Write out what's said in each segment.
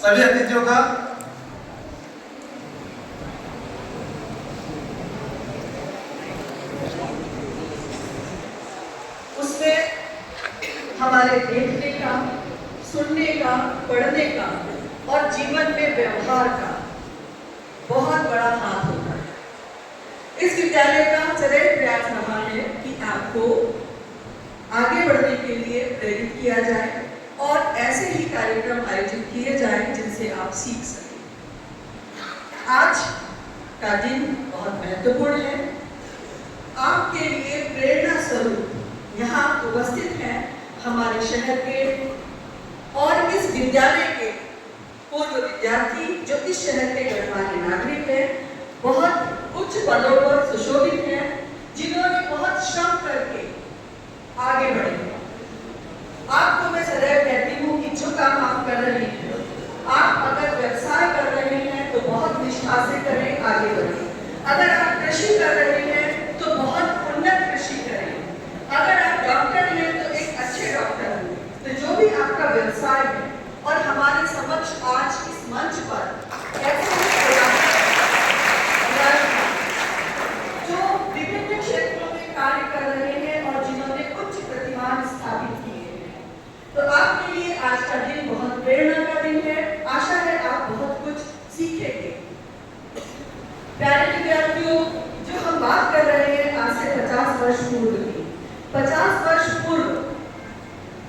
सभी अतिथियों का उसमें हमारे देखने का, सुनने का, पढ़ने का और जीवन में व्यवहार का बहुत बड़ा हाथ होता है। इस विद्यालय का सदैव प्रयास रहा है कि आपको आगे बढ़ने के लिए प्रेरित किया जाए और ऐसे ही कार्यक्रम आयोजित किए जाएं जिनसे आप सीख सकें। आज का दिन बहुत महत्वपूर्ण है। आपके लिए प्रेरणा स्वरूप यहाँ उपस्थित हैं हमारे शहर के और इस विद्यालय के पूर्व विद्यार्थी जो इस शहर के गणमान्य नागरिक हैं, बहुत उच्च पदों पर सुशोभित हैं, जिन्होंने बहुत श्रम करके आगे बढ़े। आपको मैं सदैव कहती हूँ कि जो काम आप कर रहे हैं, आप अगर व्यवसाय कर रहे हैं तो बहुत निष्ठा से करें, आगे बढ़ें। अगर आप कृषि कर रहे हैं तो बहुत उन्नत कृषि करें। अगर आप डॉक्टर हैं तो एक अच्छे डॉक्टर हैं। तो जो भी आपका व्यवसाय है और हमारे समक्ष आज इस मंच पर ऐसे जो विभिन्न क्षेत्रों में कार्य कर रहे हैं और जिन्होंने उच्च प्रतिमान स्थापित किए हैं, तो आपके लिए आज का दिन बहुत प्रेरणा का दिन है। आशा है आप बहुत कुछ सीखेंगे। प्यारे विद्यार्थियों, जो हम बात कर रहे हैं आज से 50 वर्ष पूर्व की, 50 वर्ष पूर्व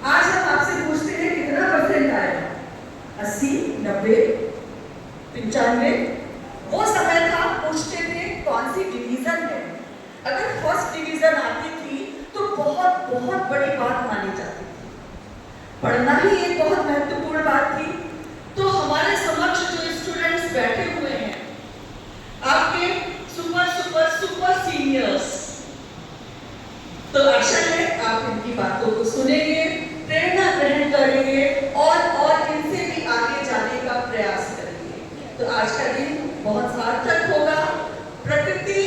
आज हम आपसे पूछते हैं कितना परसेंट आया? 80, 90, 95? वो समय था, पूछते थे कौन सी डिवीजन है। अगर फर्स्ट डिवीजन आती थी तो बहुत बहुत बड़ी बात मानी जाती थी। पढ़ना ही एक बहुत महत्वपूर्ण बात थी। तो हमारे समक्ष जो स्टूडेंट्स बैठे हुए हैं, आपके सुपर सुपर सुपर सीनियर्स, तो आशा है आप इनकी बातों को सुनेंगे, प्रेरणा ग्रहण करेंगे और इनसे भी आगे जाने का प्रयास करेंगे। तो आज का दिन बहुत सार्थक होगा। प्रकृति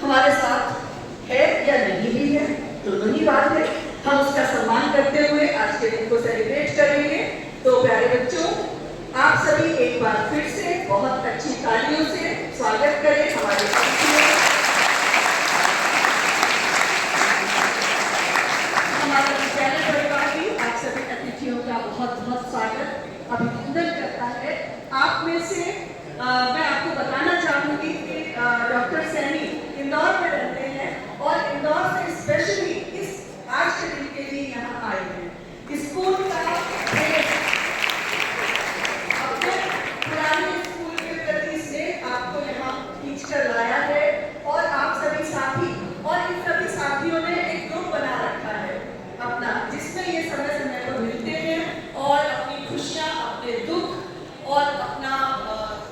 हमारे साथ है या नहीं भी है, दोनों ही बात है। हम उसका सम्मान करते हुए आज के दिन को सेलिब्रेट करेंगे। तो प्यारे बच्चों, आप सभी एक बार फिर से बहुत अच्छी तालियों से स्वागत करें हमारे हमारा विद्यालय परिवार भी आप सभी अतिथियों का बहुत बहुत स्वागत अभिनंदन करता है। आप में से मैं आपको बताना चाहूंगी कि डॉक्टर सैनी इंदौर में रहते हैं और इंदौर से स्पेशली इस आज के दिन के लिए यहाँ आए हैं। स्कूल का अपने पुराने स्कूल के प्रति से आपको यहाँ खींचकर लाया है और आप सभी साथी और इन सभी साथियों ने एक ग्रुप बना रखा है अपना, जिसमें ये समय समय पर मिलते हैं और अपनी खुशियाँ, अपने दुख और अपना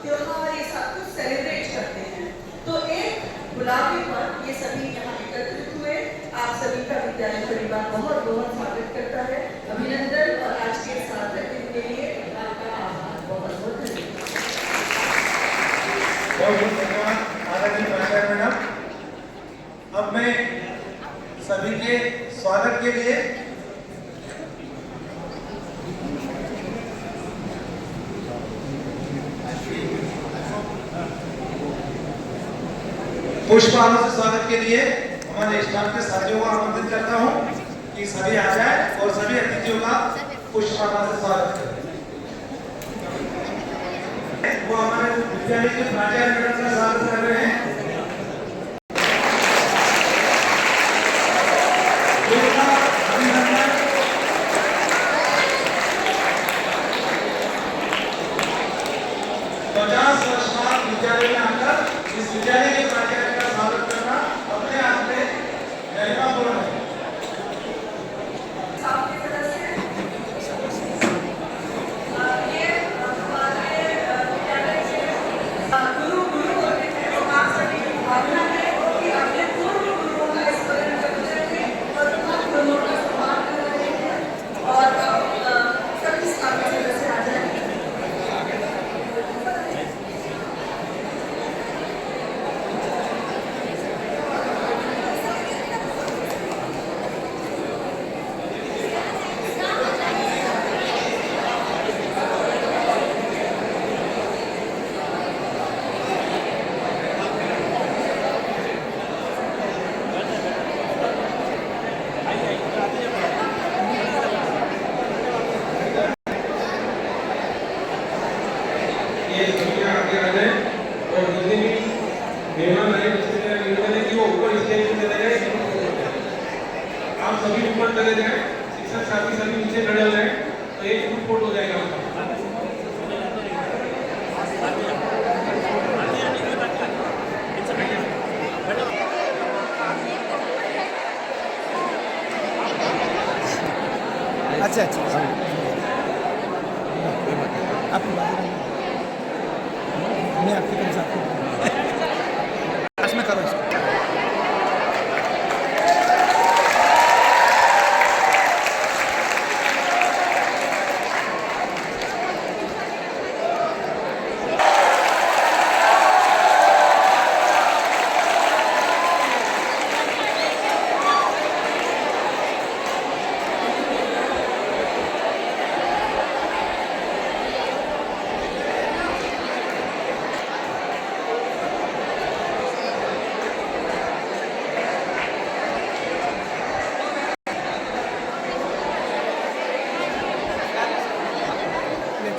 त्योहार ये सब कुछ सेलिब्रेट करते हैं। तो एक बुलावे पर ये सभी यहाँ एकत्रित हुए। आप सभी का विद्यालय परिवार बहुत बहुत स्वागत करता है, अभिनंदन और आज के सार्थक दिन के लिए आपका आभार। बहुत बहुत धन्यवाद। बहुत धन्यवाद आदरणीय प्राचार्य मैडम। अब मैं सभी के स्वागत के लिए पुष्पहारों से स्वागत के लिए हमारे स्टाफ के साथियों को आमंत्रित करता हूं कि सभी आ जाए और सभी अतिथियों का पुष्पहारों से स्वागत करें। वो हमारे विद्यालय के प्राचार्य मैडम का स्वागत कर रहे हैं। विद्यालय में आकर इस विद्यालय के प्राचार्य का स्वागत करना अपने आप में गरिमापूर्ण है। गुरु होते हैं, तो आप सभी अच्छा अच्छा आपकी बात मैं आपकी तरफ से आपको पास में करो इसको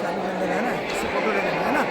चालू कर देना है ना इससे फोटो ले लेना है ना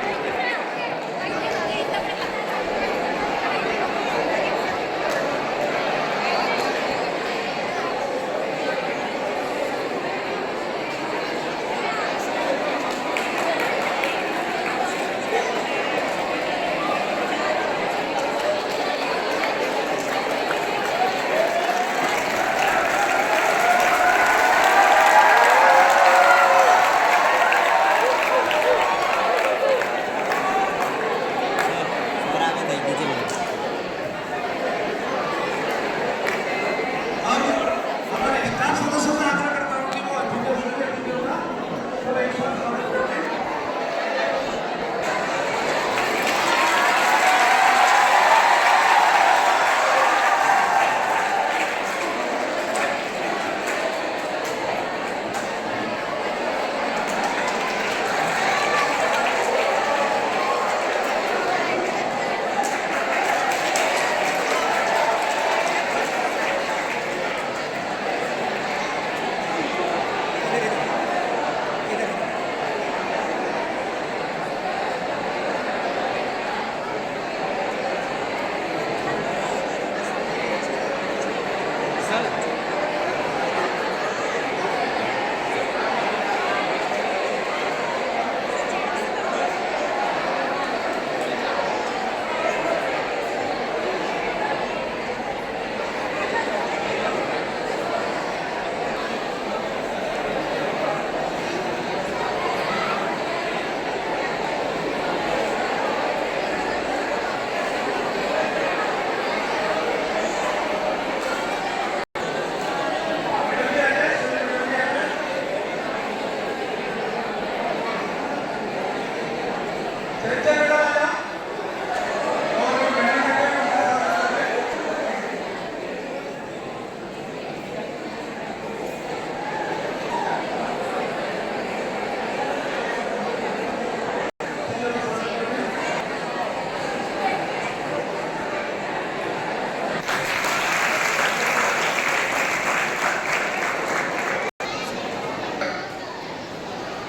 अब हमारे स्टाफ सदस्यों से आग्रह करता हूं कि वो अतिथियों का थोड़ा एक साथ स्वागत करते हैं।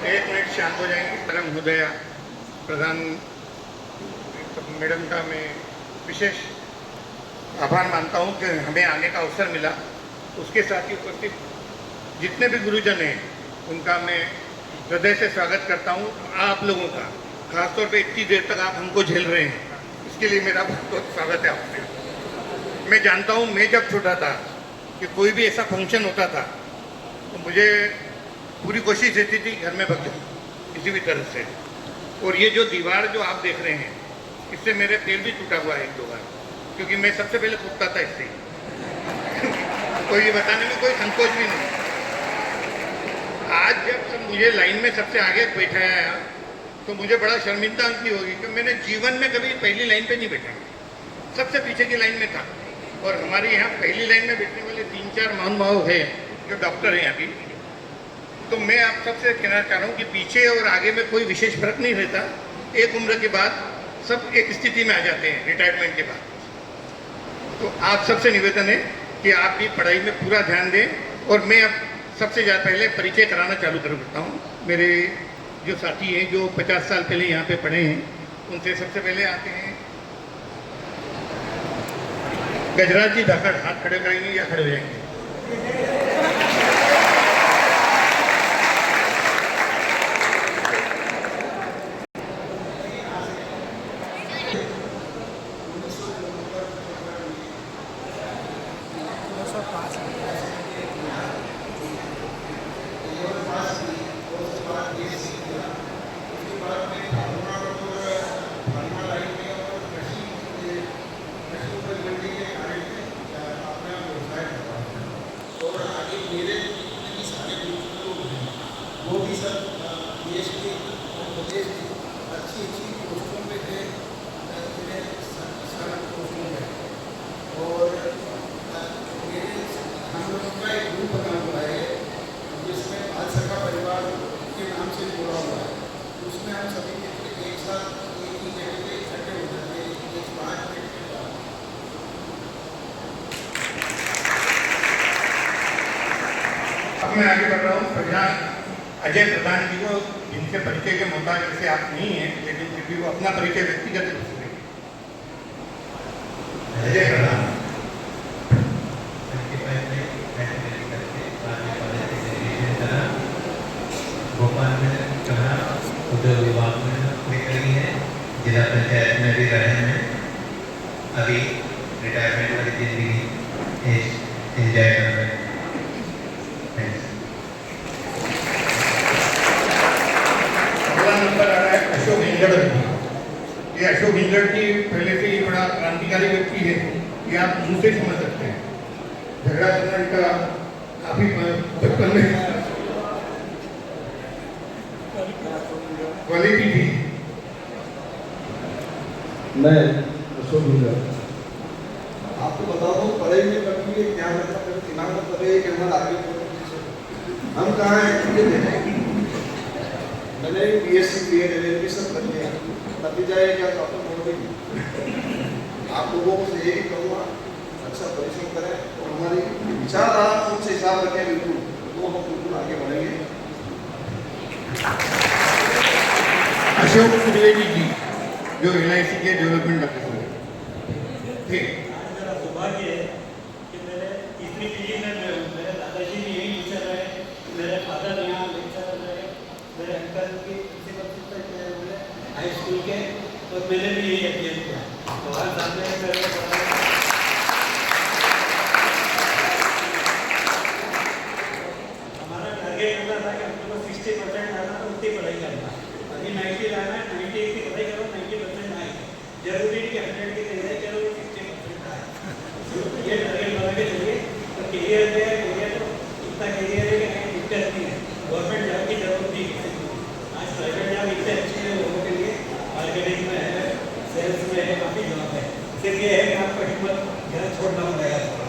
एक मिनट शांत हो जाएंगे। मैडम महोदया, प्रधान मैडम का मैं विशेष आभार मानता हूं कि हमें आने का अवसर मिला। उसके साथ ही उपस्थित जितने भी गुरुजन हैं उनका मैं हृदय से स्वागत करता हूं। आप लोगों का खासतौर पे इतनी देर तक आप हमको झेल रहे हैं, इसके लिए मेरा बहुत बहुत स्वागत है आपसे। मैं जानता हूं, मैं जब छोटा था कि कोई भी ऐसा फंक्शन होता था तो मुझे पूरी कोशिश रहती थी घर में भग जाऊँ किसी भी तरह से। और ये जो दीवार जो आप देख रहे हैं, इससे मेरे पैर भी टूटा हुआ है एक दो बार, क्योंकि मैं सबसे पहले कूदता था इससे तो ये बताने में कोई संकोच भी नहीं। आज जब सब मुझे लाइन में सबसे आगे बैठाया तो मुझे बड़ा शर्मिंदा की होगी कि मैंने जीवन में कभी पहली लाइन पे नहीं बैठा, सबसे पीछे की लाइन में था। और हमारे यहाँ पहली लाइन में बैठने वाले 3-4 महानुभाव हैं जो डॉक्टर हैं अभी। तो मैं आप सबसे कहना चाह रहा हूँ कि पीछे और आगे में कोई विशेष फर्क नहीं रहता। एक उम्र के बाद सब एक स्थिति में आ जाते हैं रिटायरमेंट के बाद। तो आप सबसे निवेदन है कि आप भी पढ़ाई में पूरा ध्यान दें। और मैं अब सबसे ज़्यादा पहले परिचय कराना चालू करता हूँ। मेरे जो साथी हैं जो 50 साल पहले यहाँ पे पढ़े हैं, उनसे सबसे पहले आते हैं गजराज जी धाकड़। हाथ खड़े करेंगे या खड़े हो जाएंगे? ऑफिसर DSP और पुलिस अच्छी अच्छी पोस्टों पे थे, पोस्टों पे। और हम लोगों का एक ग्रुप बना हुआ है जिसमें बाल सखा परिवार के नाम से जुड़ा हुआ है। उसमें हम सभी मित्र एक साथ एक ही जगह पे इकट्ठे हो जाते हैं 5 मिनट के बाद। अब मैं आगे बढ़ रहा हूँ। प्रधान अजय प्रधान जी को, जिनके परिचय के मुताबिक जैसे आप नहीं हैं, लेकिन फिर भी वो अपना परिचय व्यक्तिगत रूप से देंगे। अजय प्रधान भोपाल में कहा, उद्योग विभाग में नौकरी करी है, जिला पंचायत में भी रहे हैं। अभी रिटायरमेंट वाली जिंदगी एंजॉय कर रहे हैं। अगला नंबर आ रहा है अशोक हिंगड़ जी। ये अशोक हिंगड़ जी पहले से ही बड़ा क्रांतिकारी व्यक्ति है, ये आप मुँह से समझ सकते हैं। झगड़ा करना इनका काफी बचपन में क्वालिटी थी। मैं अशोक हिंगड़ आपको बता दूँ, पढ़ाई में कभी भी ध्यान रखना, कभी दिमाग में पड़े कि हमारा आगे हम कहाँ हैं। मैंने BSc BEd LLB सब कर लिया, नतीजा है क्या तो आपको बोल देंगे। आप लोगों से यही कहूँगा, अच्छा परिश्रम करें और हमारी विचारधारा उनसे हिसाब रखें, बिल्कुल तो हम बिल्कुल आगे बढ़ेंगे। अशोक त्रिवेदी जी जो LIC के डेवलपमेंट ऑफिसर थे। मेरा सौभाग्य है कि मेरे तीसरी पीढ़ी में मैं हूँ। मेरे दादाजी भी यही टीचर रहे, मेरे फादर यहाँ लेक्चरर रहे, मेरे अंकल की प्रिंसिपल हुए हाई स्कूल के, और मैंने भी यही अध्ययन किया। तो हर सामने हमारा टारगेट होता था कि हम लोग 60% आना तो उतनी पढ़ाई करना। अभी 90 लाना है, 90 की पढ़ाई करो, 90% आए। जरूरी नहीं कि 100 की तैयारी करो, 60% आए। ये टारगेट बना के चलिए। तो करियर में करियर तो इतना करियर है कि कहीं दिक्कत नहीं है। गवर्नमेंट जॉब की जरूरत नहीं है। आज प्राइवेट जॉब इतने अच्छे हैं लोगों के लिए, मार्केटिंग में है, सेल्स में है, काफ़ी जॉब है। सिर्फ ये है कि आपको हिम्मत जरा छोड़ना पड़ेगा थोड़ा।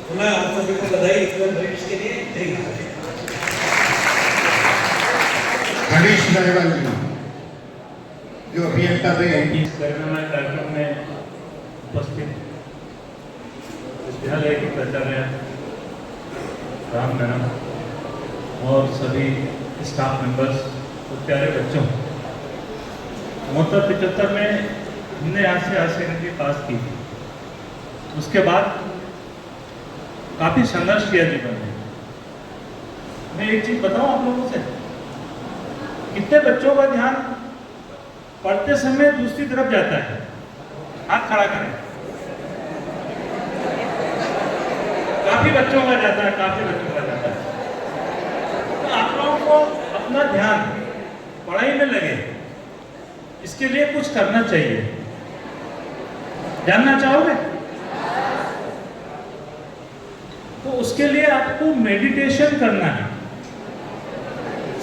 पुनः आप सभी को बधाई भविष्य के लिए। Thank you. हरीश रायवाल जी जो अभियंता रहे हैं। कार्यक्रम में उपस्थित विद्यालय के प्राचार्य राम मैडम और सभी स्टाफ मेंबर्स और प्यारे बच्चों, 75 में हमने यहाँ से हायर सेकेंडरी पास की थी। उसके बाद काफ़ी संघर्ष किया जीवन में। मैं एक चीज़ बताऊँ आप लोगों से, कितने बच्चों का ध्यान पढ़ते समय दूसरी तरफ जाता है? हाथ खड़ा करें। काफी बच्चों का जाता है, काफी बच्चों का जाता है। तो आप लोगों को अपना ध्यान पढ़ाई में लगे, इसके लिए कुछ करना चाहिए। जानना चाहोगे? तो उसके लिए आपको मेडिटेशन करना है।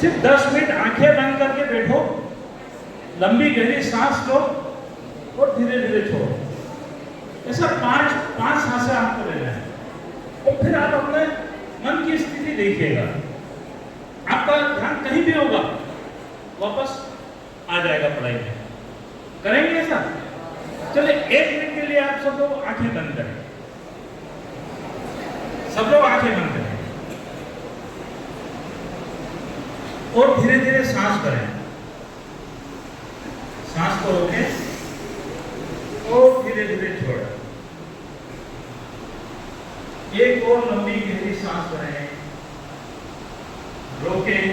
सिर्फ 10 मिनट आंखें बंद करके बैठो, लंबी गहरी सांस लो और धीरे धीरे छोड़ो। ऐसा पांच सांसें आपको लेना है। और फिर आप अपने मन की स्थिति देखिएगा, आपका ध्यान कहीं भी होगा, वापस आ जाएगा पढ़ाई में। करेंगे ऐसा? चलिए 1 मिनट के लिए आप सब लोग आंखें बंद करें। सब लोग आंखें बंद करें और धीरे धीरे सांस करें। सांस को रोकें और धीरे धीरे छोड़ें। एक और लंबी गहरी सांस भरें, रोकें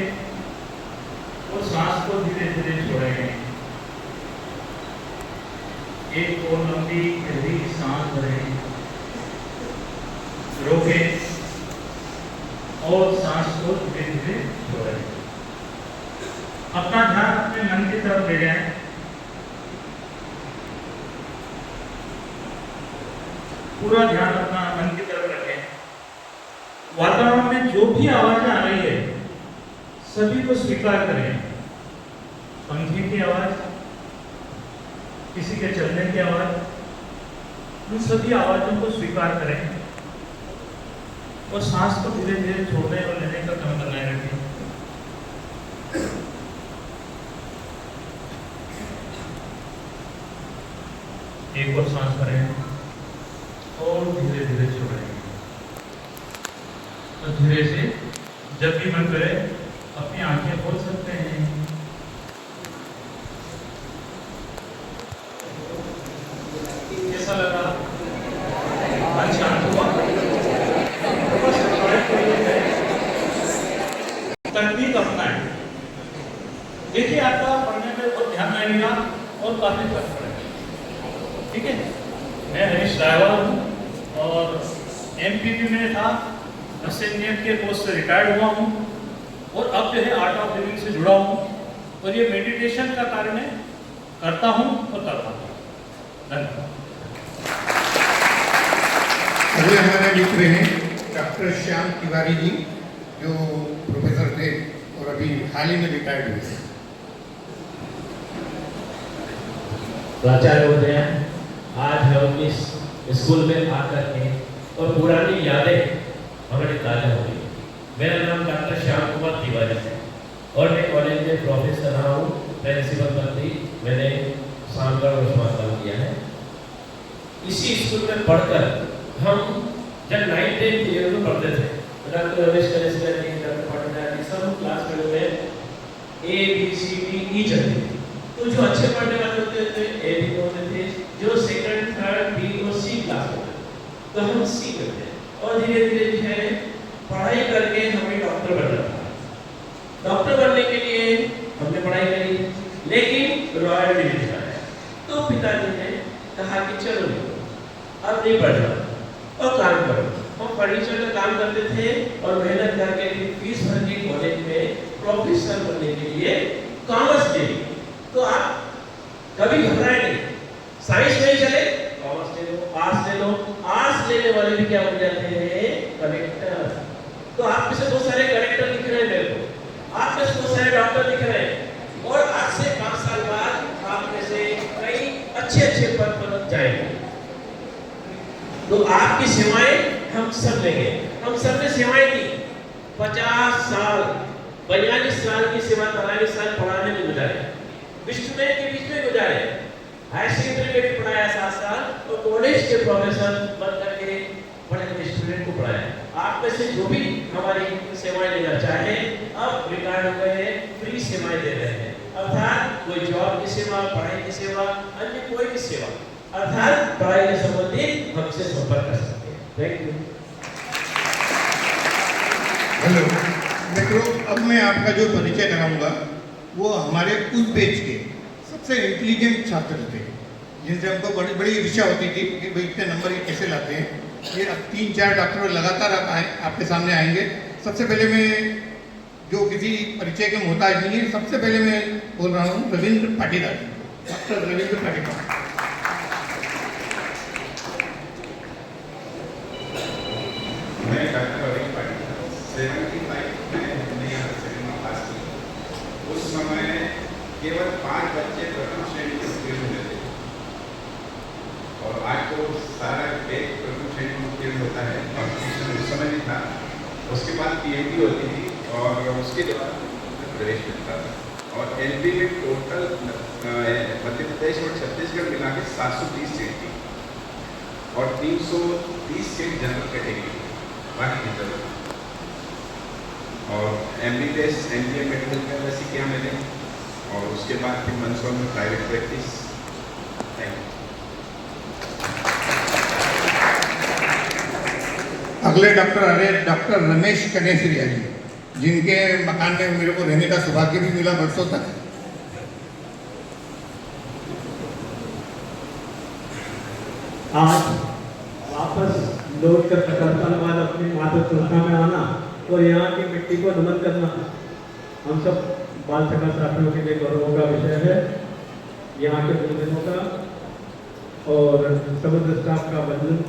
और सांस को धीरे धीरे छोड़ें। एक और लंबी गहरी सांस भरें, रोकें और सांस को धीरे धीरे छोड़ें। अपना ध्यान अपने मन की तरफ ले जाएं। पूरा ध्यान अपना मन की तरफ रखें। वातावरण में जो भी आवाजें आ रही है, सभी को स्वीकार करें। पंखे की आवाज, किसी के चलने की आवाज, उन सभी आवाजों को स्वीकार करें और सांस को धीरे धीरे छोड़ने और लेने का क्रम बनाए रखें। एक और सांस भरें और धीरे धीरे छोड़ें। और धीरे से जब भी मन करे अपनी आंखें खोल सकते हैं। कैसा लगा? मन शांत हुआ? तकनीक अपनाएं। देखिए आपका पढ़ने में बहुत ध्यान लगेगा और काफी फर्क पड़ेगा। ठीक है, मैं हरीश रायवाल हूँ और एमपीपी में था, एसएनएम के पोस्ट से रिटायर्ड हुआ हूँ और अब जो है आर्ट ऑफ लिविंग से जुड़ा हूँ और ये मेडिटेशन का कार्य मैं करता हूँ और करता हूँ। धन्यवाद। अगले हमारे मित्र हैं डॉक्टर श्याम तिवारी जी, जो प्रोफेसर थे और अभी हाल ही में रिटायर्ड हुए। प्राचार्य होते हैं, आज हम इस स्कूल में आकर के और पुरानी यादें हमारी ताज़ा हो गई। मेरा नाम डॉक्टर श्याम कुमार तिवारी है और मैं कॉलेज में प्रोफेसर रहा हूँ, प्रिंसिपल पद भी मैंने शानदार वर्षमान काम किया है। इसी स्कूल में पढ़कर हम जब 9th 10th ईयर में पढ़ते थे, डॉक्टर रमेश कलेश्वर जी, डॉक्टर पटनायक जी सब क्लास में ABCD चलती थी। तो जो अच्छे पढ़ने वाले होते थे ए भी होते थे, जो सेकंड थर्ड बी और सी क्लास होते थे, तो हम सी करते और धीरे धीरे जो है पढ़ाई करके हमें डॉक्टर बनना था। डॉक्टर बनने के लिए हमने पढ़ाई करी, लेकिन रॉयल डिवीजन आया तो पिताजी ने कहा कि चलो अब नहीं पढ़ना और काम करो। हम फर्नीचर का काम करते थे और मेहनत करके फीस भर के कॉलेज में प्रोफेसर बनने के लिए कॉमर्स ले। तो आप कभी घबराए नहीं, साइंस नहीं चले कॉमर्स ले लो, आर्ट्स ले लो। आर्ट्स लेने वाले भी क्या बन जाते हैं? कलेक्टर। तो आप में से बहुत सारे कलेक्टर दिख रहे हैं मेरे को, आप में से बहुत सारे डॉक्टर दिख रहे हैं और आज से 5 साल बाद आप में से कई अच्छे पद पर जाएंगे। तो आपकी सेवाएं हम सब लेंगे। हम सब ने सेवाएं दी, 50 साल 42 साल की सेवा, 43 साल पढ़ाने में गुजारे, विश्वविद्यालय के बीच में गुजारे, हायर सेकेंडरी में भी पढ़ाया 7 साल और कॉलेज के प्रोफेसर बन करके बड़े बड़े स्टूडेंट को पढ़ाया। आप में से जो भी हमारी सेवाएं लेना चाहे, अब रिटायर्ड हो गए हैं, फ्री सेवाएं दे रहे हैं। अर्थात कोई जॉब की सेवा, पढ़ाई की सेवा, अन्य कोई भी सेवा, अर्थात पढ़ाई के संबंधित हमसे संपर्क कर सकते हैं। Thank you. हेलो मित्रों, अब मैं आपका जो परिचय कराऊंगा वो हमारे उस बैच के सबसे इंटेलिजेंट छात्र थे, जिनसे हमको बड़ी बड़ी ईर्ष्या होती थी कि भाई इतने नंबर ये कैसे लाते हैं। ये अब 3-4 डॉक्टर लगातार आपके सामने आएंगे। सबसे पहले मैं, जो किसी परिचय के मोहताज नहीं है, सबसे पहले मैं बोल रहा हूँ रविंद्र पाटीदार, डॉक्टर रविंद्र पाटीदार। मैं डॉक्टर रविंद्र पाटीदार 75 में मैंने यहाँ सेकंड क्लास की। उस समय केवल 5 बच्चे प्रथम श्रेणी में उत्तीर्ण हुए थे और आज तो सारा एक प्रथम श्रेणी में उत्तीर्ण होता है। कॉम्पिटिशन उस समय नहीं था। उसके बाद PhD होती थी और उसके बाद प्रवेश मिलता था। और LB में टोटल मध्य प्रदेश और छत्तीसगढ़ मिला के 730 सीट थी और 330 सीट जनरल कैटेगरी बाकी जनरल। और MBBS MBA मेडिकल का वैसे किया मैंने और उसके बाद फिर मंदसौर में प्राइवेट प्रैक्टिस। अगले डॉक्टर रमेश कनेसरिया जी, जिनके मकान में मेरे को रहने का सौभाग्य भी मिला बरसों तक। आज वापस लौट कर 50 साल बाद अपनी मातृभूमि में आना और यहाँ की मिट्टी को नमन करना हम सब बाल सखा साथियों के लिए गौरव का विषय है। यहाँ के गुरुजनों का और समग्र स्टाफ का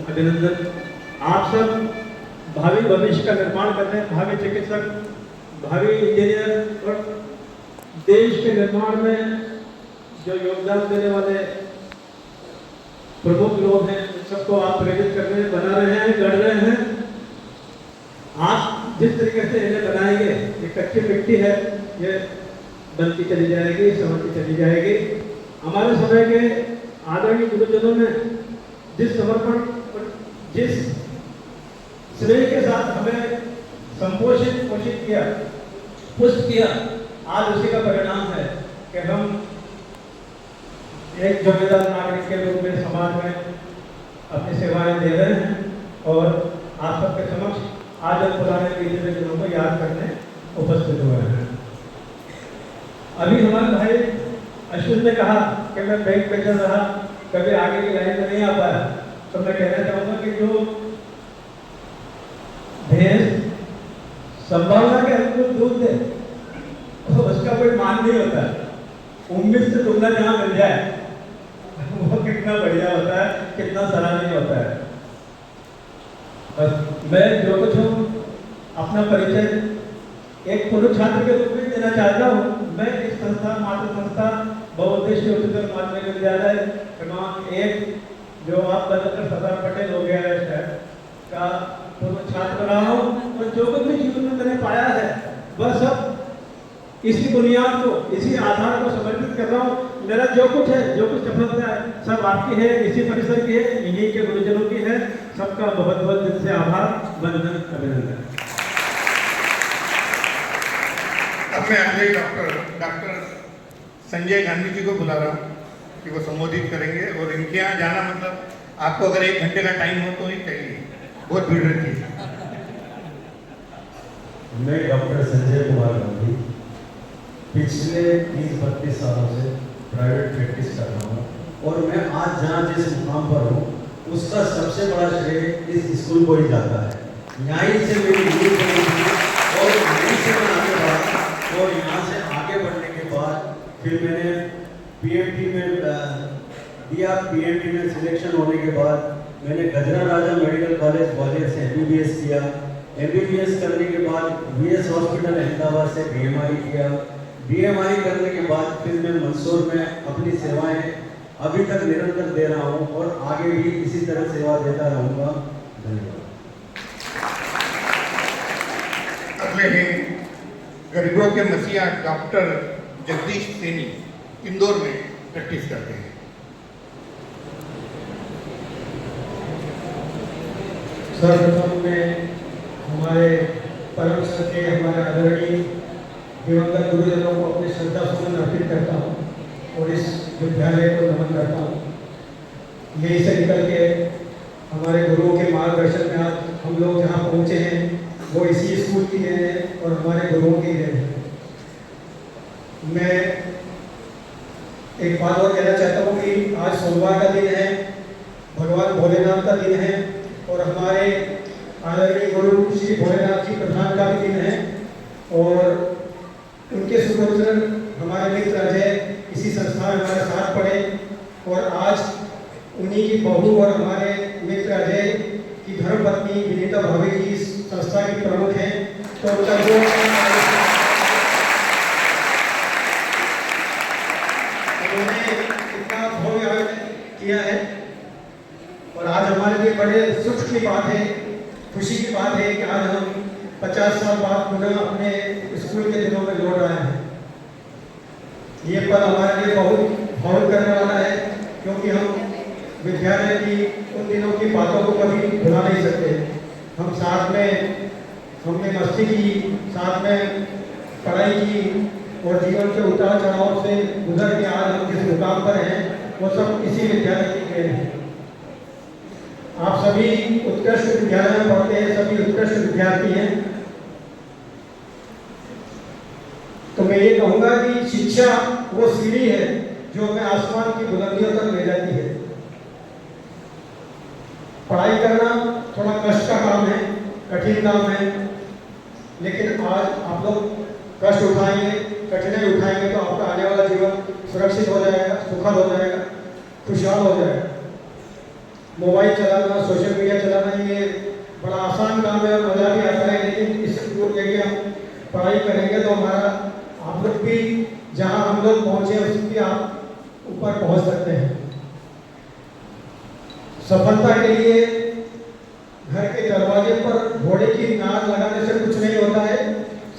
अभिनंदन। आप सब भावी भविष्य का निर्माण कर रहे हैं, भावी चिकित्सक भावी इंजीनियर और देश के निर्माण में जो योगदान देने वाले प्रमुख लोग हैं, सबको आप प्रेरित कर रहे हैं, बना रहे हैं, गढ़ रहे हैं। आप जिस तरीके से इन्हें बनाएंगे, ये कच्ची मिट्टी है, ये बनती चली जाएगी, समझती चली जाएगी। हमारे समय के आदरणीय गुरुजनों ने जिस समर्पण और जिस स्नेह के साथ हमें संपोषित पोषित किया, पुष्ट किया, आज उसी का परिणाम है कि हम एक जिम्मेदार नागरिक के रूप में समाज में अपनी सेवाएं दे रहे हैं और आप सबके समक्ष आज हम पुराने बीते हुए दिनों को याद करने उपस्थित हुए हैं। अभी हमारे भाई अश्विन ने कहा कि मैं बैंक में चल रहा, कभी आगे की लाइन में नहीं आ पाया, तो मैं कहना चाहूँगा कि जो भैंस संभावना के अनुकूल दूध दे तो उसका कोई मान नहीं होता। उम्मीद से दुगना जहाँ मिल जाए वो कितना बढ़िया होता है, कितना सराहनीय होता है। बस मैं जो कुछ हूँ अपना परिचय एक पूर्व छात्र के रूप में देना चाहता हूँ। मैं इस संस्था मातृ संस्था बहुउद्देशीय उच्चतर माध्यमिक विद्यालय क्रमांक 1 जो आप बदलकर सरदार पटेल हो गया है शहर का पूर्व छात्र रहा हूँ और जो कुछ भी जीवन में मैंने पाया है वह सब इसी बुनियाद को, इसी आधार को समर्पित कर रहा हूँ। मेरा जो कुछ है, जो कुछ सफलता है, सब आपकी है, इसी परिसर की है, इन्हीं के गुरुजनों की है। सबका बहुत बहुत दिल से आभार, वंदन, अभिनंदन। अब मैं अगले डॉक्टर संजय गांधी जी को बुला रहा हूँ कि वो संबोधित करेंगे। और इनके यहाँ जाना मतलब आपको अगर 1 घंटे का टाइम हो तो ही चाहिए, बहुत भीड़ रहती है। मैं डॉक्टर संजय कुमार गांधी पिछले 30-32 सालों से प्राइवेट प्रैक्टिस कर रहा हूँ और मैं आज जहाँ जिस मुकाम पर हूँ उसका सबसे बड़ा श्रेय इस स्कूल को ही जाता है। यहीं से मेरी नींव बनी थी और यहीं से मैं आगे बढ़ा और यहाँ से आगे बढ़ने के बाद फिर मैंने पीएमटी में दिया। पीएमटी में सिलेक्शन होने के बाद मैंने गजरा राजा मेडिकल कॉलेज ग्वालियर से MBBS किया। MBBS करने के बाद VS हॉस्पिटल अहमदाबाद से BMI किया। BMI करने के बाद फिर मैं मंसूर में अपनी सेवाएं अभी तक निरंतर दे रहा हूं और आगे भी इसी तरह सेवा देता रहूंगा। धन्यवाद। अगले हैं गरीबों के मसीहा डॉक्टर जगदीश सैनी, इंदौर में प्रैक्टिस करते हैं। सर्वप्रथम में हमारे परम सत्य हमारे आदरणीय दिवंगत गुरुजनों को अपनी श्रद्धा सुमन अर्पित करता हूँ और इस विद्यालय को नमन करता हूँ। यहीं से निकल के हमारे गुरुओं के मार्गदर्शन में आज हम लोग जहाँ पहुँचे हैं वो इसी स्कूल की देन है और हमारे गुरुओं की देन है। मैं एक बात और कहना चाहता हूँ कि आज सोमवार का दिन है, भगवान भोलेनाथ का दिन है और हमारे आदरणीय गुरु श्री भोलेनाथ जी प्रधान का भी दिन है और उनके सुपुत्र हमारे मित्र अजय इसी संस्था में हमारे साथ पढ़े और आज उन्हीं की बहू और हमारे मित्र अजय की धर्मपत्नी विनीता भाभी जी इस संस्था की प्रमुख हैं। तो उनका जो उन्होंने इतना भव्य आयोजन किया है और आज हमारे लिए बड़े सुख की बात है, खुशी की बात है कि आज हम 50 साल बाद पुनः अपने स्कूल के दिनों में लौट आए हैं। ये पल हमारे लिए बहुत भावुक करने वाला है क्योंकि हम विद्यालय की उन दिनों की बातों को कभी भुला नहीं सकते। हम साथ में हमने मस्ती की, साथ में पढ़ाई की और जीवन के उतार चढ़ाव से गुजर के आज हम जिस मुकाम पर हैं वो सब इसी विद्यालय की देन है। आप सभी उत्कृष्ट विद्यालय में पढ़ते हैं, सभी उत्कृष्ट विद्यार्थी हैं। तो मैं ये कहूँगा कि शिक्षा वो सीढ़ी है जो हमें आसमान की बुलंदियों तक ले जाती है। पढ़ाई करना थोड़ा कष्ट का काम है, कठिन काम है, लेकिन आज आप लोग कष्ट उठाएंगे, कठिनाई उठाएंगे तो आपका आने वाला जीवन सुरक्षित हो जाएगा, सुखद हो जाएगा, खुशहाल हो जाएगा। मोबाइल चलाना, सोशल मीडिया चलाना ये बड़ा आसान काम है और मजा भी आता है, लेकिन इससे दूर लेके हम पढ़ाई करेंगे तो हमारा आप लोग भी जहाँ हम लोग पहुँचे उससे भी आप ऊपर पहुँच सकते हैं। सफलता के लिए घर के दरवाजे पर घोड़े की नाल लगाने से कुछ नहीं होता है।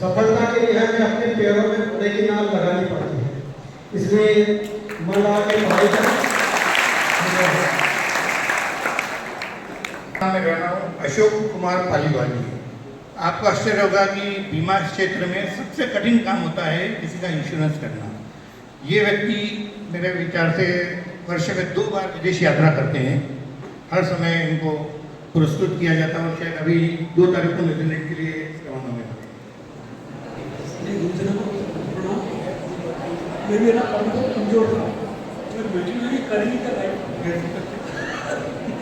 सफलता के लिए हमें अपने पैरों में घोड़े की नाल लगानी पड़ती है। इसलिए मन लगा के पढ़ाई करें। मैं रह रहा हूँ अशोक कुमार पालीवाल। आपको आश्चर्य होगा कि बीमा क्षेत्र में सबसे कठिन काम होता है किसी का इंश्योरेंस करना। ये व्यक्ति मेरे विचार से वर्ष में 2 बार विदेश यात्रा करते हैं। हर समय इनको पुरस्कृत किया जाता है और शायद अभी 2 तारीख को न्यूजीलैंड के लिए रवाना हुए। मैं भी ना कमजोर था, मैं बेटी में कर नहीं कर रहा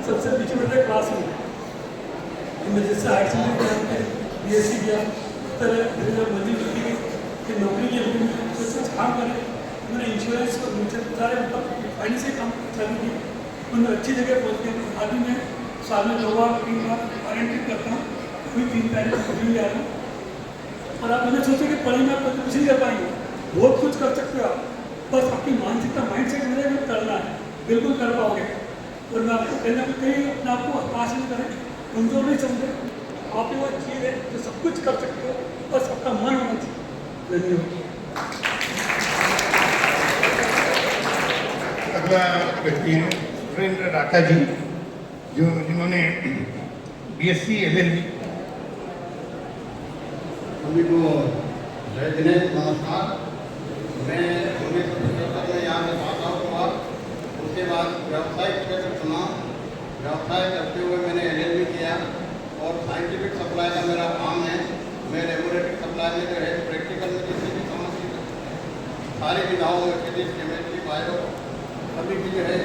सबसे पीछे बैठे क्लास में। मैं जैसे आईसीयू BSc किया तरह मंजिल मिलती गई कि नौकरी के लिए कुछ काम करें। मैंने इंश्योरेंस और म्यूचुअल सारे मतलब फाइनेंस से काम चालू किए। उनमें अच्छी जगह पहुँच गए। अभी मैं साल में 2 बार 3 बार वारंटी करता हूँ, कोई 3 तारीख को भी आ रहा हूँ। और आप मैंने सोचा कि पढ़ी में आप कुछ नहीं कर पाएंगे, बहुत कुछ कर सकते हो आप, बस आपकी मानसिकता माइंडसेट में करना है, बिल्कुल कर पाओगे। और मैं आपको कहीं ना कहीं अपने आप को हताश नहीं करें, कमजोर नहीं समझे। आपके वो चीज़ है जो सब कुछ कर सकते हो, बस आपका मन होना चाहिए। धन्यवाद। अगला व्यक्ति है सुरेंद्र राठा जी, जिन्होंने BSc LLB। सभी को जय दिनेश, नमस्कार। मैं 1975 में यहाँ से पास आउट हुआ। उसके बाद व्यावसायिक क्षेत्र चुना। व्यवसाय करते हुए मैंने LLB किया और साइंटिफिक सप्लाई का मेरा काम है। मैं लेबोरेटरी सप्लाई में जो है प्रैक्टिकल में किसी भी समस्या सारी विधाओं में फिजिक्स, केमिस्ट्री, बायो सभी की जो है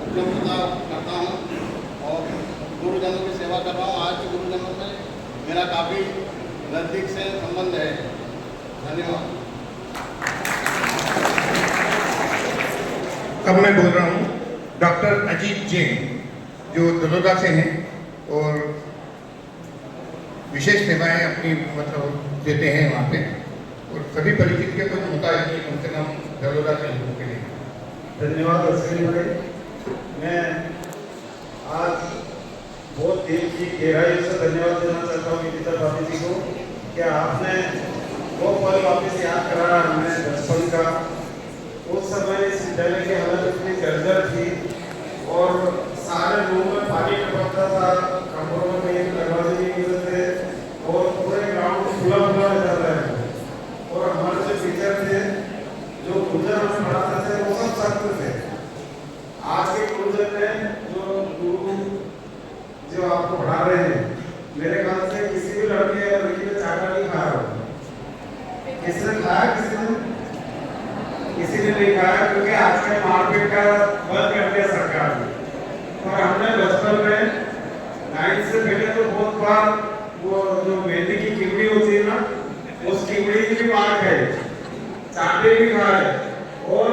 उपलब्धता करता हूँ और गुरुजनों की सेवा कर रहा हूँ। आज के गुरुजनों से मेरा काफ़ी नज़दीक से संबंध है। धन्यवाद। अब मैं बोल रहा हूँ डॉक्टर अजीत जैन, जो दलोदा से हैं और विशेष सेवाएं अपनी मतलब देते हैं वहाँ पे, और सभी परिचित के कुछ होता है कि कम से कम दलोदा के लोगों के लिए। धन्यवाद अश्विनी भाई। मैं आज बहुत दिल की गहराई से धन्यवाद देना चाहता हूँ विदिता भाभी जी को कि आपने वो पल वापस याद कराया हमें बचपन का। उस समय इस विद्यालय की हालत इतनी जर्जर थी और सारे रूम में पानी टपकता था, कमरों में कहीं दरवाजे नहीं मिलते थे और पूरे ग्राउंड खुला खुला रहता था। और हमारे जो टीचर थे, जो गुरुजन हमें पढ़ाते थे, वो सब सख्त थे। आज के गुरुजन में जो गुरु जो आपको पढ़ा रहे हैं, मेरे ख्याल से किसी भी लड़के या लड़की ने चाटा नहीं खाया होगा। किसने खाया? किसी ने नहीं खाया, क्योंकि आजकल मारपीट का बंद कर दिया सरकार ने। और हमने बचपन में 9th से पहले तो बहुत बार वो जो मेहंदी की किमड़ी होती है ना, उस किमड़ी की भी मार खाई, चाटे भी खाए। और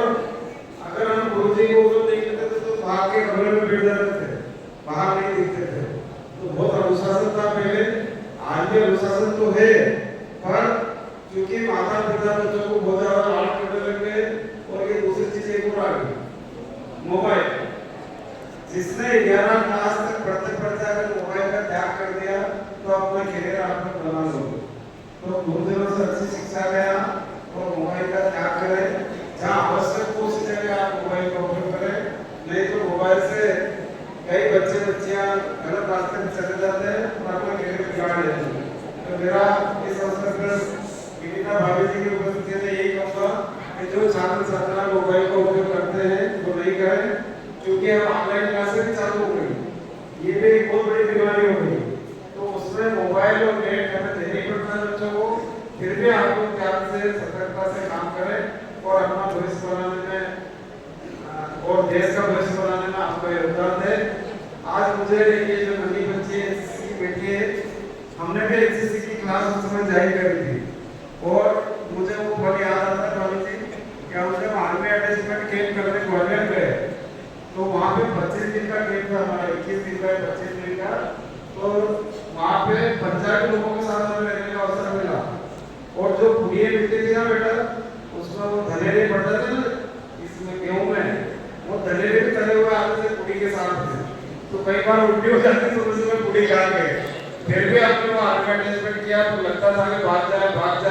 अगर हम गुरुजी को तो देख लेते थे तो भाग के कमरे में बैठ जाते थे, बाहर नहीं दिखते थे। तो बहुत अनुशासन था पहले, आज भी अनुशासन तो है, पर क्योंकि माता पिता बच्चों को बहुत ज्यादा लाड करने लग गए और ये दूसरी चीज एक और आ गई, मोबाइल। जिसने 11 क्लास तक पढ़ते पढ़ते अगर मोबाइल का त्याग कर दिया तो अपना करियर आपने बना लो। तो गुरुजनों से अच्छी शिक्षा लेना और मोबाइल का त्याग करें। जहाँ आवश्यक हो उस जगह आप मोबाइल का उपयोग करें, नहीं तो मोबाइल से कई बच्चे बच्चियाँ गलत रास्ते में चले जाते हैं और अपना करियर बिगाड़ लेते हैं। तो मेरा इस अवसर पर विनीता भाभी जी की उपस्थिति में यही कहूँगा कि जो छात्र छात्रा मोबाइल का उपयोग करते हैं वो नहीं करें, क्योंकि अब ऑनलाइन क्लासेस भी चालू हो गई। ये भी एक बहुत बड़ी बीमारी हो गई। तो उसमें मोबाइल और नेट हमें देना ही पड़ता है बच्चों को। फिर भी आप लोग ध्यान से सतर्कता से काम करें और अपना भविष्य बनाने में और देश का भविष्य बनाने में आपका योगदान दें। आज मुझे ये जो नई बच्ची एनसीसी की बेटी है, हमने भी एनसीसी की क्लास उस समय ज्वाइन करी थी और मुझे वो पल याद आता है भाभी जी कि हम जब आर्मी अटैचमेंट कैंप करने ग्वालियर गए तो वहाँ पे 25 दिन का कैंप था हमारा, 21 दिन का 25 दिन का। तो वहाँ पे पंजाबी लोगों के साथ हमें रहने का अवसर मिला धनेरे पड़ते थे ना इसमें गेहूं में, वो धनेरे भी तले हुए आते थे पुड़ी के साथ में, तो कई बार उल्टी हो जाती तो उसी में पुड़ी खा गए। फिर भी आपने वो आर्मी अटैचमेंट किया तो लगता था कि भाग जाए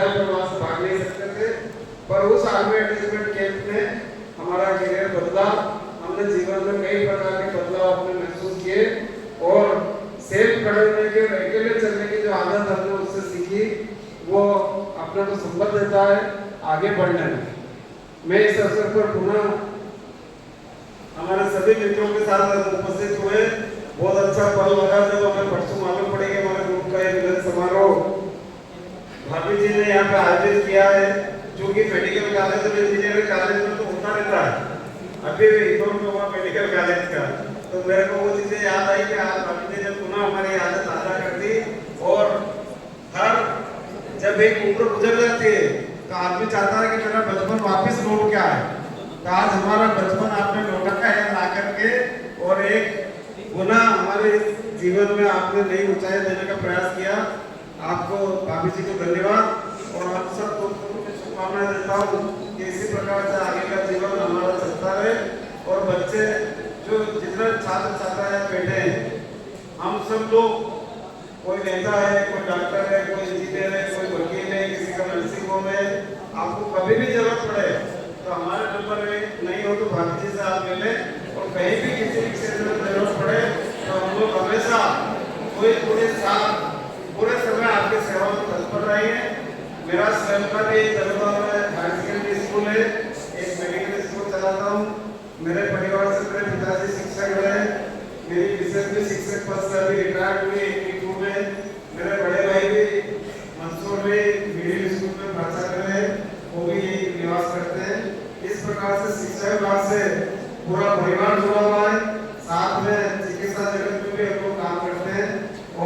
पर वहां से भाग नहीं सकते थे। पर उस आर्मी अटैचमेंट कैंप में हमारा करियर बदला, हमने जीवन में कई प्रकार के बदलाव अपने महसूस किए और सेल्फ खड़े होने के, अकेले चलने की जो आदत हमने उससे सीखी, वो अपने को संबल देता है आगे बढ़ने में। मैं इस अवसर पर पुनः हमारे सभी मित्रों के साथ उपस्थित हुए, बहुत अच्छा पल लगा जब हमें परसों मालूम पड़ेगा हमारे ग्रुप का एक मिलन समारोह भाभी जी ने यहाँ पे आयोजित किया है, जो कि मेडिकल कॉलेज और इंजीनियरिंग कॉलेज में तो होता रहता है। अभी भी इंदौर में हुआ मेडिकल कॉलेज का, तो मेरे को वो चीजें याद आई कि आज भाभी जी ने पुनः हमारी यादें ताजा कर दी। और हर जब एक उम्र गुजर जाती है तो आदमी चाहता है कि मेरा बचपन वापस लौट के आए, तो आज हमारा बचपन आपने लौटा है ला करके और एक पुनः हमारे जीवन में आपने नई ऊंचाई देने का प्रयास किया। आपको भाभी जी को धन्यवाद और आप सबको शुभकामनाएं देता हूँ कि इसी प्रकार से आगे का जीवन हमारा चलता रहे। और बच्चे जो जितने छात्र छात्राएं बैठे हैं, हम सब लोग, कोई नेता है, कोई डॉक्टर है, कोई इंजीनियर है, कोई वकील है, किसी का नर्सिंग होम है, आपको कभी भी जरूरत पड़े तो हमारे नंबर नहीं हो तो भाभी जी से आप मिले। और कहीं भी किसी भी क्षेत्र में जरूरत पड़े तो हम लोग हमेशा पूरे समय आपकी सेवा में तत्पर रहे हैं। मेरा स्वयं का भी तजुर्बा में हायर सेकेंडरी स्कूल है, एक मेडिकल स्कूल चलाता हूँ। मेरे परिवार से मेरे पिताजी शिक्षक रहे, मेरी मिसेज भी शिक्षक पद से अभी रिटायर्ड हुई एक में। मेरे बड़े भाई भी मंसूर में मिडिल स्कूल में प्राचार्य रहे, वो भी निवास करते हैं। इस प्रकार से शिक्षा विभाग से पूरा परिवार जुड़ा हुआ है। साथ में चिकित्सा जगत में भी हम लोग काम करते हैं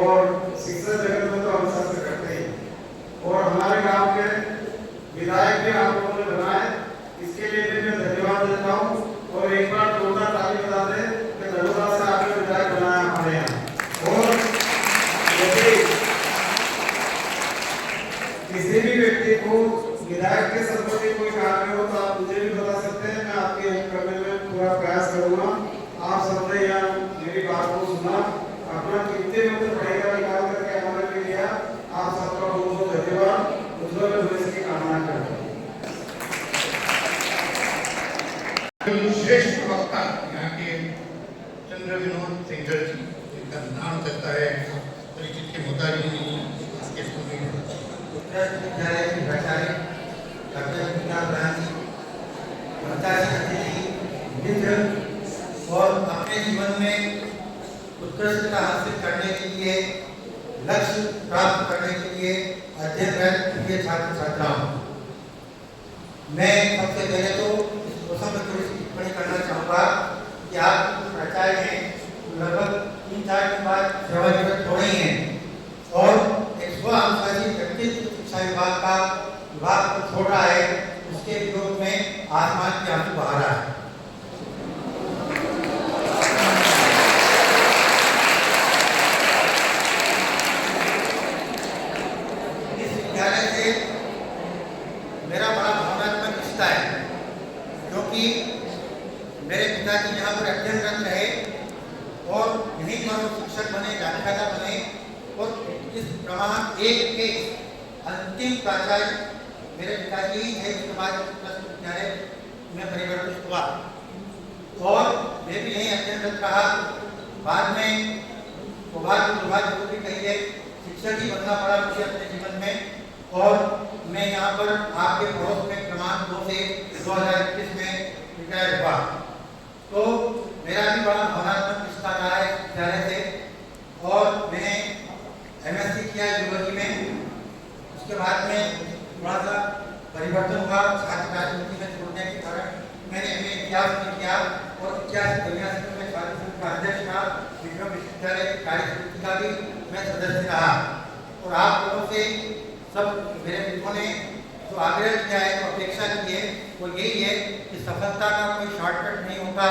और शिक्षा जगत में तो हम शास्त्र करते ही। और हमारे गांव के विधायक भी आप लोगों ने बनाए, इसके लिए भी मैं धन्यवाद देता हूँ। और एक बार जोरदार ताली बजा दें कि धन्यवाद से आपने विधायक बनाया हमारे यहाँ। और यदि किसी भी व्यक्ति को विधायक के संबंधी कोई कार्य हो तो आप मुझे भी बता सकते हैं, मैं आपके हेल्प करने में पूरा प्रयास करूंगा। आप सबने यहाँ मेरी बात को सुना, अपना कीमती वक्त पढ़ेगा निकाल करके हमारे लिए लिया। आप सबका बहुत बहुत धन्यवाद। उज्ज्वल भविष्य की कामना करता हूँ। श्रेष्ठ वक्ता यहाँ के चंद्र विनोद सिंगर जी, जिनका नाम चलता है परिचित के मुताबिक इसके उत्कृष्ट विद्यालय की प्राचार्य डॉक्टर विकास रानी, मित्र और अपने जीवन में उत्कृष्टता हासिल करने के लिए, लक्ष्य प्राप्त करने के लिए अध्ययनरत प्रिय छात्र छात्राओं, मैं सबसे पहले तो इस मौसम में थोड़ी सी टिप्पणी करना चाहूँगा कि आप प्राचार्य हैं, लगभग 3-4 दिन बाद सेवानिवृत्त हो रही हैं और एक स्व अनुशासित व्यक्तित्व शिक्षा विभाग का विभाग को छोड़ रहा है, उसके विरोध में आसमान के आंसू बहा रहा है। इस विद्यालय से मेरा बड़ा भावनात्मक रिश्ता है, क्योंकि मेरे पिताजी यहाँ पर अध्ययनरत रहे और यहीं पर वो शिक्षक बने, व्याख्याता बने और इस प्रमाण एक के अंतिम प्राचार्य मेरे पिताजी ही है, जिसके बाद विद्यालय में परिवर्तित हुआ और मैं भी यहीं अध्ययनरत रहा। बाद में दुर्भाग्य को भी कहिए शिक्षक ही बनना पड़ा मुझे अपने जीवन में और मैं यहाँ पर आपके पड़ोस में क्रमांक 2 से 2021 में रिटायर हुआ। तो मेरा भी बड़ा भावनात्मक रिश्ता रहा है विद्यालय से और मैंने MSc किया यूनिवर्सिटी में। उसके बाद में थोड़ा सा परिवर्तन हुआ छात्र राजनीति में जुड़ने के कारण मैंने MA इतिहास में किया और 81-82 में छात्र संघ का अध्यक्ष था। विक्रम विश्वविद्यालय की कार्य समिति का भी मैं सदस्य रहा और आप लोगों से सब मेरे मित्रों ने जो आग्रह किया है, जो अपेक्षा की है, वो यही है कि सफलता का कोई शॉर्टकट नहीं होता,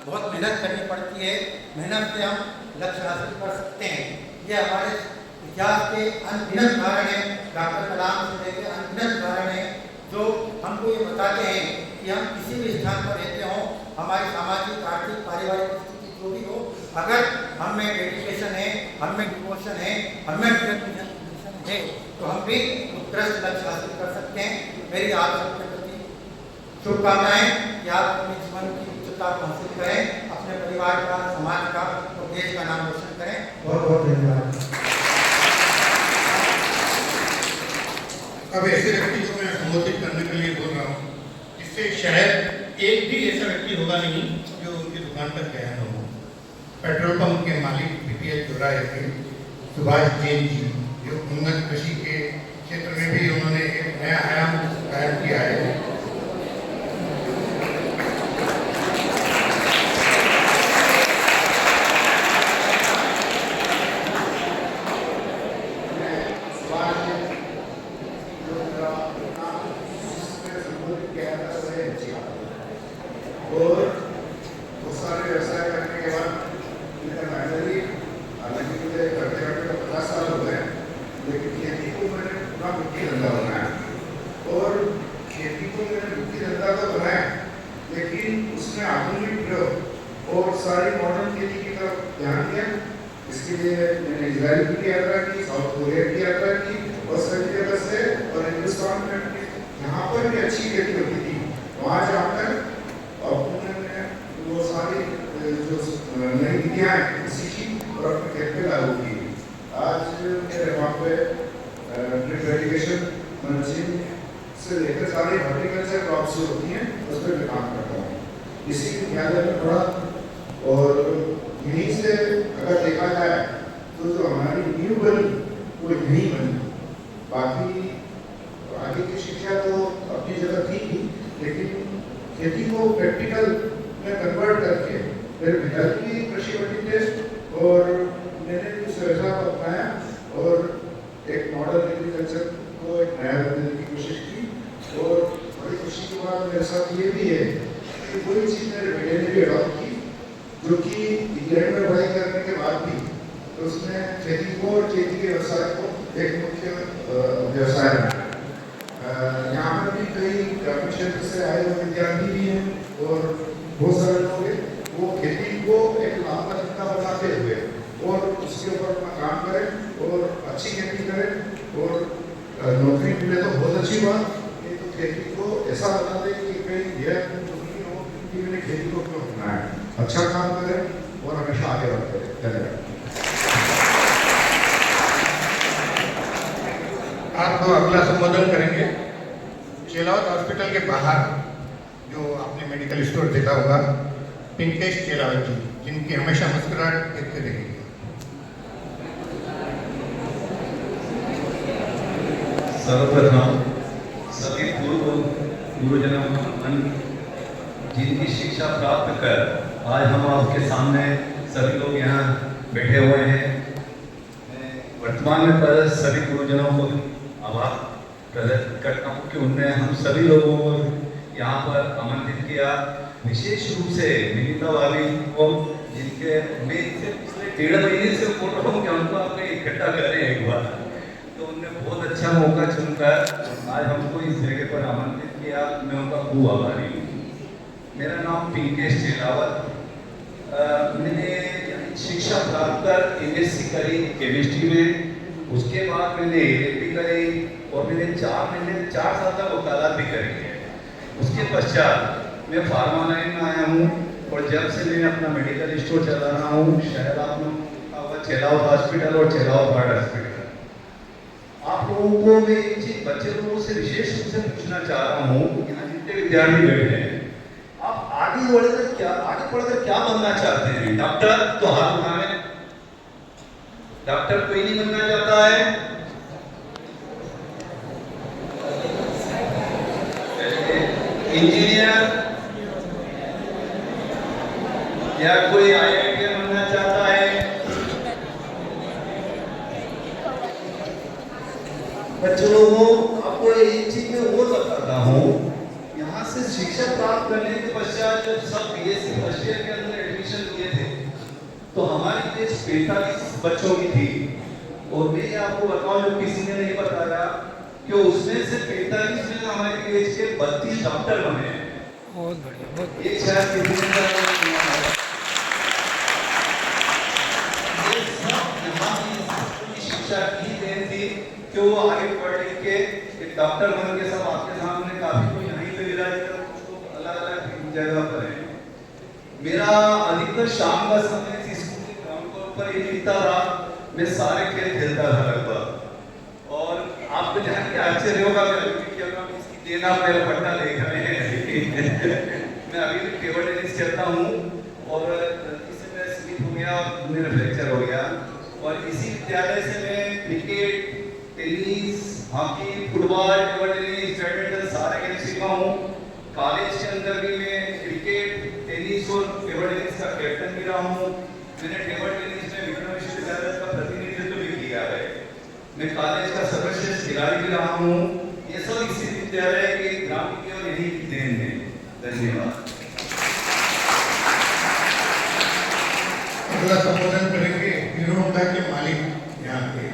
बहुत मेहनत करनी पड़ती है, मेहनत से हम लक्ष्य हासिल कर सकते हैं। ये हमारे इतिहास के अनगिनत उदाहरण है, डॉक्टर कलाम से लेकर अनगिनत उदाहरण है, जो हमको ये बताते हैं कि हम किसी भी स्थान पर रहते हों, हमारी सामाजिक आर्थिक पारिवारिक स्थिति जो भी हो, अगर हम में डेडिकेशन है, हम में डिवोशन है, हम में डिटरमिनेशन है, तो हम भी उत्कृष्ट लक्ष्य हासिल कर सकते हैं। मेरी आप सबके प्रति शुभकामनाएं कि आप अपने जीवन की उच्चता को हासिल करें, अपने परिवार का, समाज का और देश का नाम रोशन करें। बहुत बहुत धन्यवाद। अब ऐसे व्यक्ति को मैं संबोधित करने के लिए बोल रहा हूँ, जिससे शायद एक भी ऐसा व्यक्ति होगा नहीं जो उनकी दुकान पर गया न हो। पेट्रोल पंप के मालिक बीपीएल चौराहे के सुभाष जैन जी, जो उन्नत कृषि के क्षेत्र में भी उन्होंने एक नया आयाम कायम किया है। और बहुत सारे व्यवसाय करने के बाद फाइनली, हालांकि मुझे करते करते 50 साल हो गए, लेकिन खेती को मैंने पूरा मुख्य धंधा बनाया। और खेती को मैंने मुख्य धंधा तो बनाया, लेकिन उसमें आधुनिक प्रयोग और सारी मॉडर्न खेती की तरफ ध्यान दिया। इसके लिए मैंने इजराइल की यात्रा की, साउथ कोरिया की यात्रा की, और सभी जगह से और हिंदुस्तान में जहाँ पर भी अच्छी खेती होती थी वहाँ जाकर वो सारी जो नई नीतियाँ हैं सीखी और अपने खेत पे लागू की। आज मेरे वहाँ पे ड्रिप इरिगेशन, मल्चिंग से लेकर सारी हॉर्टिकल्चर क्रॉप्स जो होती हैं उस पर मैं काम करता हूँ। इसी विद्यालय में पढ़ा और यहीं से अगर देखा जाए तो जो हमारी नींव बनी वो यहीं बनी। बाकी आगे की शिक्षा तो अपनी जगह थी ही, लेकिन खेती को प्रैक्टिकल में कन्वर्ट करके मेरे पिता की कृषि मंडी थे और मैंने उस व्यवसाय को अपनाया और एक मॉडर्न एग्रीकल्चर को एक नया बनाने की कोशिश की। और बड़ी खुशी की बात मेरे साथ ये भी है कि कोई चीज़ मेरे बेटे ने भी अडॉप्ट की, जो कि इंग्लैंड में पढ़ाई करने के बाद भी तो उसने खेती को और खेती के व्यवसाय को एक मुख्य व्यवसाय बनाया। यहाँ पर भी कई ग्रामीण क्षेत्र से आए हुए विद्यार्थी भी हैं और बहुत सारे लोग हैं, वो खेती को एक लाभ का धंधा बनाते हुए और उसके ऊपर अपना काम करें और अच्छी खेती करें और नौकरी मिले तो बहुत अच्छी बात। ये तो खेती को ऐसा बना दे कि कहीं यह नहीं हो कि मैंने खेती को क्यों अपनाया। अच्छा काम करें और हमेशा आगे बढ़ते रहें। धन्यवाद। आप अगला संबोधन करेंगे चेलावत हॉस्पिटल के बाहर जो आपने मेडिकल स्टोर देखा होगा, पिंकेश चेलावत जी, जिनकी हमेशा मुस्कुराहट देखते रहेगी। सर्वप्रथम सभी पूर्व गुरुजनों जिनकी शिक्षा प्राप्त कर आज हम आपके सामने सभी लोग यहाँ बैठे हुए हैं। वर्तमान में सभी गुरुजनों को आभार प्रदर्शित करता हूँ कि उनने हम सभी लोगों को यहाँ पर आमंत्रित किया। विशेष रूप से विनीता भाभी को, जिनके मैं इससे पिछले 1.5 महीने से बोल रहा हूँ कि हमको आपको इकट्ठा करें एक बार, तो उनने बहुत अच्छा मौका चुनकर आज हमको इस जगह पर आमंत्रित किया। मैं उनका खूब आभारी हूँ। मेरा नाम पिंकेश चेलावत। मैंने शिक्षा प्राप्त कर MSc करी केमिस्ट्री में, उसके बाद मैंने LLB करी और मैंने 4 साल तक वकालत भी करी है। उसके पश्चात मैं फार्मा लाइन में आया हूँ और जब से मैं अपना मेडिकल स्टोर चला रहा हूँ, शायद आपने चेलावत हॉस्पिटल और चेलावत हार्ट हॉस्पिटल। आप लोगों को मैं एक चीज बच्चे लोगों से विशेष रूप से पूछना चाह रहा हूँ, यहाँ जितने विद्यार्थी बैठे हैं, आप आगे पढ़कर क्या बनना चाहते हैं? डॉक्टर तो हाथ उठाएं। डॉक्टर कोई नहीं बनना चाहता है? इंजीनियर या कोई IIT बनना चाहता है? बच्चों लोगों, आपको एक चीज में और बताता हूँ, यहाँ से शिक्षा प्राप्त करने के पश्चात जब सब BSc फर्स्ट ईयर के अंदर एडमिशन लिए थे तो हमारी बैच 45 बच्चों की थी। और मैं आपको बताऊं, जो किसी ने नहीं बताया कि कि उसमें से 45 में हमारे एज के 32 डॉक्टर बने हैं। बहुत बढ़िया, बहुत ये शायद किसी ने ये सब यहाँ की शिक्षा की देन थी कि वो आगे पढ़ लिख के एक डॉक्टर बन के सब आपके सामने काफी कोई यहीं पे विराज कर उसको अलग अलग जगह पर है। मेरा अधिकतर शाम का समय इस स्कूल के ग्राउंड पर ही बीतता रहा। मैं सारे खेल खेलता था लगभग। और आपको जान के आश्चर्य होगा कि हम इसकी देना मेरा पट्टा देख रहे हैं। मैं अभी भी टेबल टेनिस खेलता हूँ और इससे मेरा स्लिप हो गया और मेरा फ्रैक्चर हो गया। और इसी विद्यालय से मैं cricket, tennis, hockey, football, table tennis, badminton सारे गेम सीखा हूँ। कॉलेज के अंदर भी मैं क्रिकेट, टेनिस और टेबल टेनिस का कैप्टन भी रहा हूँ। मैंने टेबल टेनिस में विक्रम विश्वविद्यालय का प्रतिनिधित्व भी किया है। मैं कॉलेज का सर्वश्रेष्ठ खिलाड़ी भी रहा हूँ। ये सब इसी विद्यालय के ग्रामीण और यही की देन है। धन्यवाद। अगला संबोधन करेंगे हीरो होंडा के मालिक यहाँ के।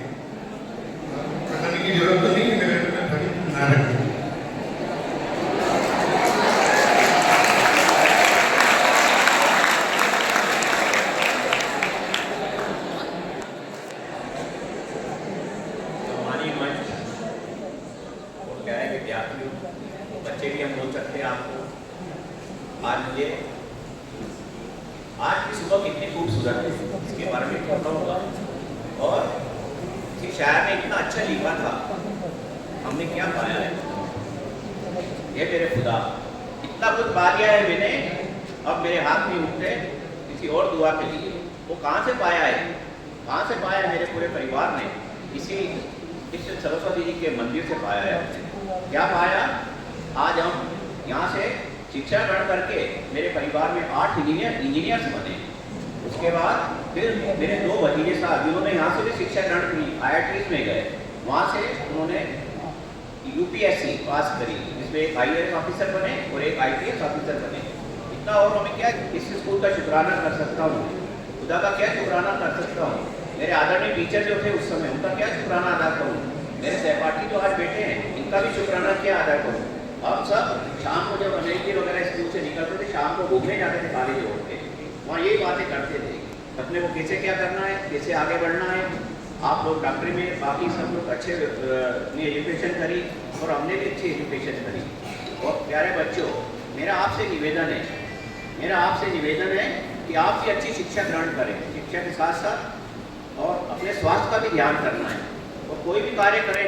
बताने की जरूरत तो नहीं, मेरे में थोड़ी ना रखी। बच्चे भी हम बोल सकते हैं आपको। आज की सुबह कितनी खूबसूरत है इसके बारे में पता होगा। और इस शायर ने इतना अच्छा लिखा था, हमने क्या पाया है। ये मेरे खुदा इतना कुछ पा लिया है मैंने, अब मेरे हाथ नहीं उठते किसी और दुआ के लिए। वो कहाँ से पाया है, कहाँ से पाया है? मेरे पूरे परिवार ने इसी इस सरस्वती जी के मंदिर से पाया है। क्या पाया? आज हम यहाँ से शिक्षा ग्रहण करके मेरे परिवार में 8 इंजीनियर्स बने। उसके बाद फिर मेरे 2 भतीजे साहब जिन्होंने यहाँ से भी शिक्षा ग्रहण की, IITs में गए, वहाँ से उन्होंने UPSC पास करी, जिसमें एक IAS ऑफिसर बने और एक IPS ऑफिसर बने। इतना और मैं क्या इस स्कूल का शुक्राना कर सकता हूँ, खुदा का क्या शुक्राना कर सकता हूँ। मेरे आदरणीय टीचर जो थे उस समय, उनका क्या शुक्राना अदा करूँ। मेरे सहपाठी जो आज बैठे हैं, इनका भी शुक्राना क्या अदा करूँ। हम सब शाम को जब अमेरिकी वगैरह स्कूल से निकलते थे, शाम को घूमने जाते थे कॉलेज रोड पे, वहाँ यही बातें करते थे अपने को कैसे क्या करना है, कैसे आगे बढ़ना है। आप लोग डॉक्टरी में, बाकी सब लोग अच्छे एजुकेशन करी और हमने भी अच्छी एजुकेशन करी। और प्यारे बच्चों, मेरा आपसे निवेदन है कि आप भी अच्छी शिक्षा ग्रहण करें, शिक्षा के साथ साथ और अपने स्वास्थ्य का भी ध्यान करना है। और कोई भी कार्य करें